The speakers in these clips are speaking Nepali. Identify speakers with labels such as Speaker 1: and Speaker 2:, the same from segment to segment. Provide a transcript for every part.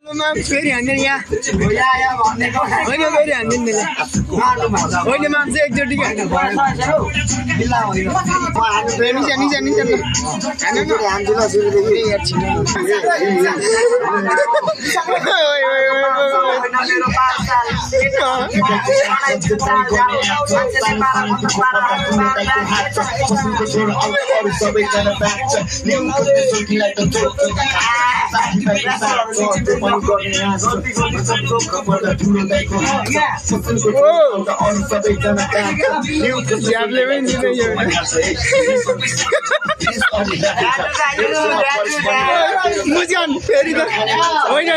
Speaker 1: फेरि हान्दैन यहाँ होइन फेरि हान्दैन होइन माम चाहिँ एकचोटि फेरि त होइन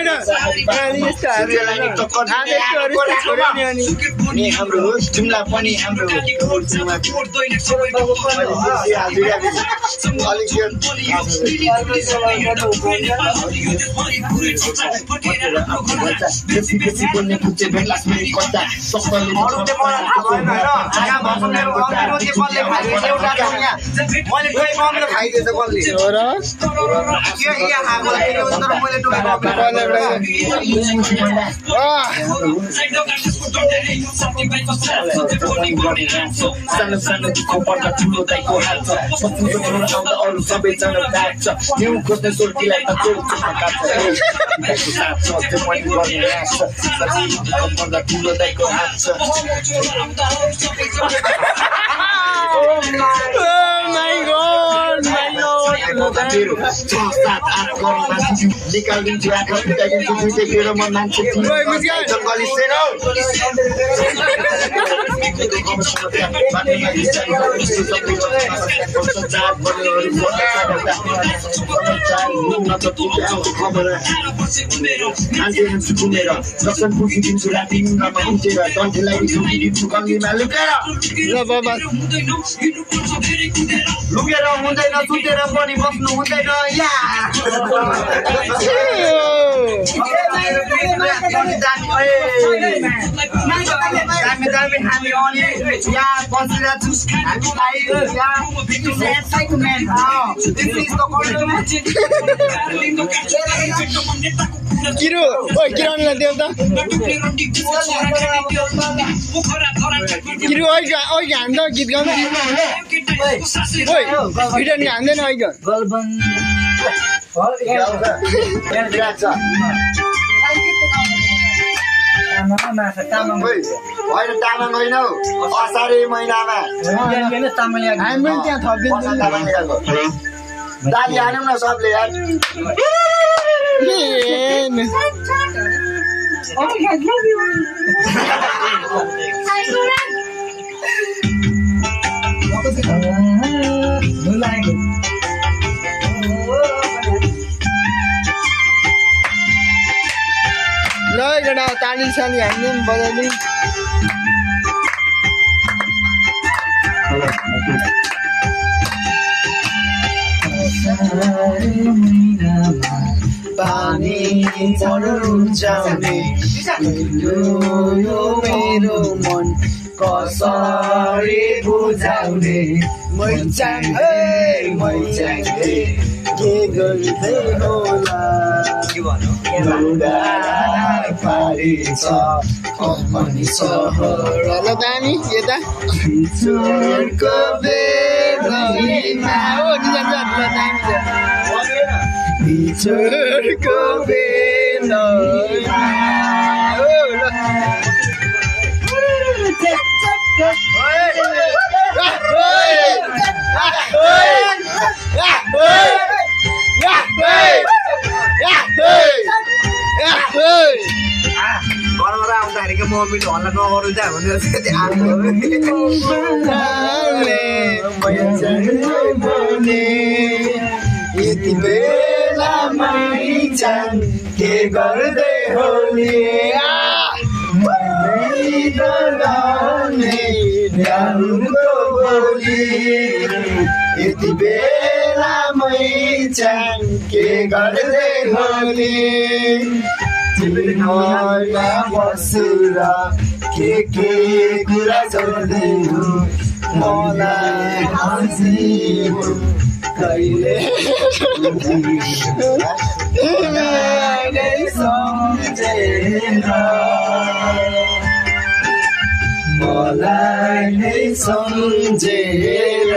Speaker 2: हाम्रो जुम्ला पनि हाम्रो सानो सानो दुःख पर्दा ठुलो दाइको हात छ सपनको छोरा आउँदा अरू सबैजना भाग्छ न्यु खोज्ने सोल्टीलाई त चोर चोरमा काट्छ दाइको साथ छ त्यो पनि गर्ने आश छ दुःख पर्दा ठुलो दाइको हात छ निकालिदिन्छु आँखा फुटाइदिन्छु दुइटै मेरो म मान्छे जङ्गली सेनो दर्शन पुगिदिन्छु राति मुनामा उठेर दन्ठेलाई ठोकिदिन्छु गल्लीमा लुकेर लुकेर हुँदैन सुतेर पनि बस्नु हुँदैन हामी यहाँ बसिरहेको छु
Speaker 1: किरो ओइ किरानीलाई देऊ त किरो ओइ हान्द गीत गाउनु ओइ किरानी हान्दैन ओइ
Speaker 2: होइन तामाङ होइन हौ असारे महिनामा
Speaker 1: हामी त्यहाँ थपिदिन्छ
Speaker 2: दाली हानौँ न सबले यार
Speaker 1: ल गडा ताली साली हान्ने बजाउने
Speaker 2: पानी रुचाउने मेरो मन कसरी बुझाउने मैचाङ के गर्दै होला पारी छ अनि सहर
Speaker 1: ल दामी यता
Speaker 2: चोरको बेलामा
Speaker 1: हो निजान्छ ल दामी छ
Speaker 2: चोरको बेलामा घरबाट आउँदाखेरि मम्मीले हल्ला नगर्नु त यति बेला मैचाङ के गर्दै होली यति बेला मैचाङ के गर्दै होली तिमीलाई बसेर के कुरा गर्दै मलाई
Speaker 1: कहिले तिमीलाई नै सम्झेर मलाई नै सम्झेर